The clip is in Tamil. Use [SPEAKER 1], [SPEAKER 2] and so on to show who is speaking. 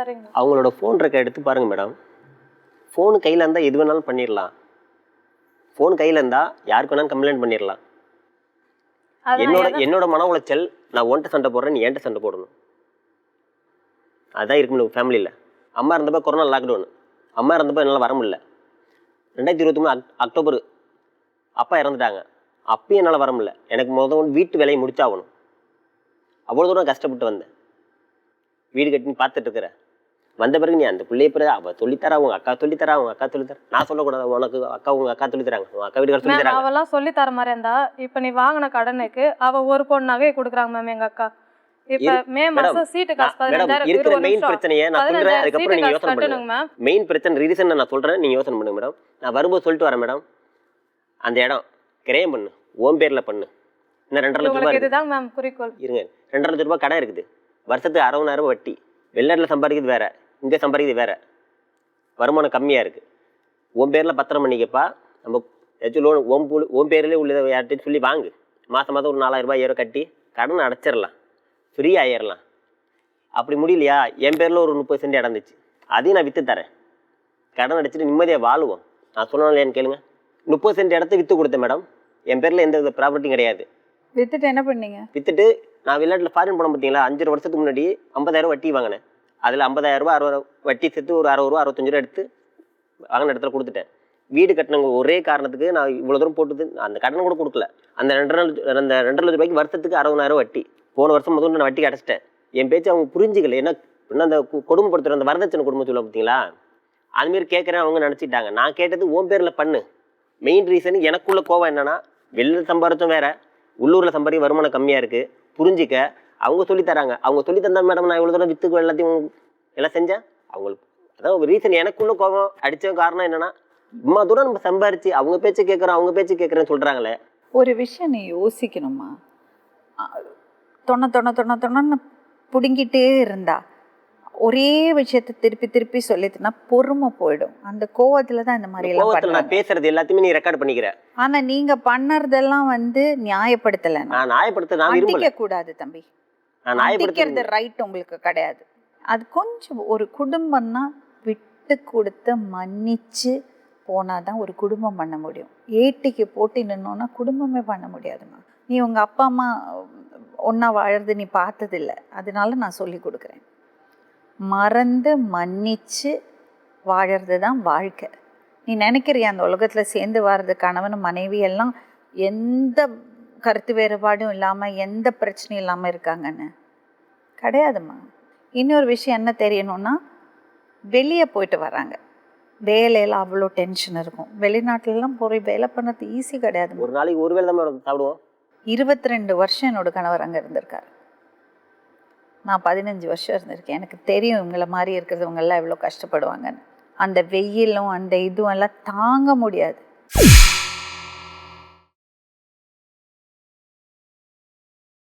[SPEAKER 1] சரிங்க.
[SPEAKER 2] அவங்களோட ஃபோன் ரெக்கார்ட் எடுத்து பாருங்க மேடம். ஃபோன் கையில் இருந்தால் எது வேணாலும் பண்ணிடலாம். ஃபோன் கையில் இருந்தால் யாருக்கு வேணாலும் கம்ப்ளைண்ட் பண்ணிடலாம். என்னோட மன உளைச்சல், நான் உன்கிட்ட சண்டை போடுறேன், நீ என்கிட்ட சண்டை போடணும். அதுதான் இருக்கு முடியும் ஃபேமிலியில். அம்மா இருந்தப்போ கொரோனா லாக்டவுன், அம்மா இருந்தப்போ என்னால் வர முடியல. 2023 அக்டோபர் அப்பா இறந்துட்டாங்க. அப்பயும் என்னால் வர முடியல. எனக்கு முதல் வீட்டு வேலையை முடிச்சாகணும். அவ்வளோ தூரம் கஷ்டப்பட்டு வந்தேன். வீடு கட்டின்னு பார்த்துட்டு இருக்கிற வந்த பிறகு நீ அந்த பிள்ளைய பிறகு அவள் சொல்லித்தரா, உங்க அக்கா சொல்லித்தரா, உங்க அக்கா சொல்லித்தர. நான் சொல்லக்கூடாது, உனக்கு அக்கா உங்க அக்கா சொல்லித்தராங்க, உங்க அக்கா வீட்டுக்கார சொல்லித்தராங்க.
[SPEAKER 1] அவெல்லாம் சொல்லி தர மாதிரி இருந்தா இப்ப நீ வாங்கின கடனுக்கு அவ ஒரு பொண்ணு நகை கொடுக்குறாங்க மேம் எங்க அக்கா. இப்ப மே மாசம் சீட்டு காசு 15,000
[SPEAKER 2] இருக்கிற மெயின் பிரச்சனையை நான் சொல்றேன். அதுக்கப்புறம் நீங்க யோசனை பண்ணுங்க. மெயின் பிரச்சனை ரீசன் நான் சொல்றேன், நீங்க யோசனை பண்ணுங்க மேடம். நான் வரும்போது சொல்லிட்டு வரேன் மேடம். அந்த இடம் கிரயம் பண்ணு, ஓம் பேர்ல பண்ணு. இன்னும் 2.5 லட்சம் ரூபாய்
[SPEAKER 1] இதுதான் மேம் குறிக்கோள்.
[SPEAKER 2] இருங்க, 2.5 லட்சம் ரூபாய் கடை இருக்குது. வருஷத்துக்கு 60,000 வட்டி. வெளிநாட்டில் சம்பாதிக்கிறது வேற, இங்கே சம்பாதிக்கிறது வேற. வருமானம் கம்மியாக இருக்குது. உன் பேரில் பத்திரம் பண்ணிக்கப்பா. நம்ம ஏதாச்சும் லோன் உன் பேர்லேயே உள்ளதை யார்கிட்டையும் சொல்லி வாங்கு. மாதம் மாதம் ஒரு 4,000 ரூபாய் 5,000 கட்டி கடன் அடைச்சிடலாம், ஃப்ரீ ஆயிடலாம். அப்படி முடியலையா, என் பேரில் ஒரு 30 சென்ட் இடந்துச்சு, அதையும் நான் விற்று தரேன். கடன் அடைச்சிட்டு நிம்மதியாக வாழுவோம். நான் சொன்னாலும் ஏன்னு கேளுங்க. 30 சென்ட் இடத்த விற்று கொடுத்தேன் மேடம். என் பேரில் எந்த வித ப்ராப்பர்ட்டியும் கிடையாது.
[SPEAKER 3] வித்துட்டு என்ன பண்ணீங்க?
[SPEAKER 2] வித்துட்டு நான் வெளிநாட்டில் ஃபாரின் போன பார்த்தீங்களா, 5 வருஷத்துக்கு முன்னாடி 50,000 வட்டி வாங்கினேன். அதில் 50,000 ரூபா 60 வட்டி சேர்த்து ஒரு 60 ரூபா 65 ரூபா எடுத்து வாங்கின இடத்துல கொடுத்துட்டேன். வீடு கட்டினவங்க ஒரே காரணத்துக்கு நான் இவ்வளோ தூரம் போட்டுது. அந்த கடனை கூட கொடுக்கல. அந்த 2.5 லட்ச ரூபாய்க்கு வருஷத்துக்கு 60,000 வட்டி. போன வருஷம் முதல்ல நான் வட்டிக்கு அடைச்சிட்டேன். என் பேச்சு அவங்க புரிஞ்சிக்கல. என்ன அந்த கொடுமைப்படுத்துகிற அந்த வரதட்சணை குடும்பம் சொல்ல பார்த்தீங்களா, அதுமாரி கேட்குறேன். அவங்க நினச்சிட்டாங்க. நான் கேட்டது உன் பேரில் பண்ணு. மெயின் ரீசன் எனக்குள்ள கோவம் என்னன்னா, வெளியில் சம்பாரிச்சும் வேற, உள்ளூரில் சம்பாதிக்க வருமானம் கம்மியாக இருக்குது. புரிஞ்சிக்க அவங்க சொல்லித்தராங்க. அவங்க சொல்லி தந்தா மேடம் நான் இவ்வளோ தூரம் வித்துக்கு எல்லாத்தையும் எல்லாம் செஞ்சேன். அவங்களுக்கு அதான் ஒரு ரீசன். எனக்குள்ள கோபம் அடித்த காரணம் என்னன்னா, இம்மா தூரம் நம்ம சம்பாரிச்சு அவங்க பேச்சு கேட்குறோம், அவங்க பேச்சு கேட்குறேன்னு சொல்கிறாங்களே.
[SPEAKER 3] ஒரு விஷயம் நீ யோசிக்கணுமா, தொண்ணு பிடுங்கிட்டே இருந்தா ஒரே விஷயத்தை திருப்பி திருப்பி சொல்லிட்டுனா பொறுமை போயிடும். அந்த கோவத்துல தான் இந்த மாதிரி எல்லாம்
[SPEAKER 2] நான் பேசுறது எல்லாத்தையுமே நீ ரெக்கார்ட் பண்ணிக்கிற.
[SPEAKER 3] ஆனா நீங்க பண்ணறதெல்லாம் நியாயப்படுத்தல.
[SPEAKER 2] நான் நியாயப்படுத்த நான் விரும்பல.
[SPEAKER 3] கூடாது தம்பி,
[SPEAKER 2] நான் நியாயப்படுத்துறது
[SPEAKER 3] ரைட் உங்களுக்கு கிடையாது. அது கொஞ்சம் ஒரு குடும்பம்னா விட்டு கொடுத்து மன்னிச்சு போனாதான் ஒரு குடும்பம் பண்ண முடியும். ஏட்டிக்கு போட்டி நின்னோன்னா குடும்பமே பண்ண முடியாதுமா. நீ உங்க அப்பா அம்மா ஒன்னா வாழறது நீ பார்த்ததில்லை, அதனால நான் சொல்லி கொடுக்குறேன். மறந்து மன்னிச்சு வாழறது தான் வாழ்க்கை. நீ நினைக்கிறிய அந்த உலகத்தில் சேர்ந்து வர்றது கணவன் மனைவி எல்லாம் எந்த கருத்து வேறுபாடும் இல்லாமல் எந்த பிரச்சனையும் இல்லாமல் இருக்காங்கன்னு கிடையாதுமா. இன்னொரு விஷயம் என்ன தெரியணும்னா, வெளியே போயிட்டு வராங்க, வேலையில் அவ்வளோ டென்ஷன் இருக்கும். வெளிநாட்டிலலாம் போய் வேலை பண்ணது ஈஸி கிடையாது.
[SPEAKER 2] ஒரு நாளைக்கு ஒரு வேலை தான் சாப்பிடுவோம்.
[SPEAKER 3] 22 வருஷம் என்னோட கணவர் அங்கே இருந்திருக்காரு. நான் 15 வருஷம் இருந்திருக்கேன். எனக்கு தெரியும் இவங்கள மாதிரி இருக்கிறவங்கெல்லாம் எவ்வளோ கஷ்டப்படுவாங்கன்னு. அந்த வெயிலும் அந்த இதுவும் எல்லாம் தாங்க முடியாது.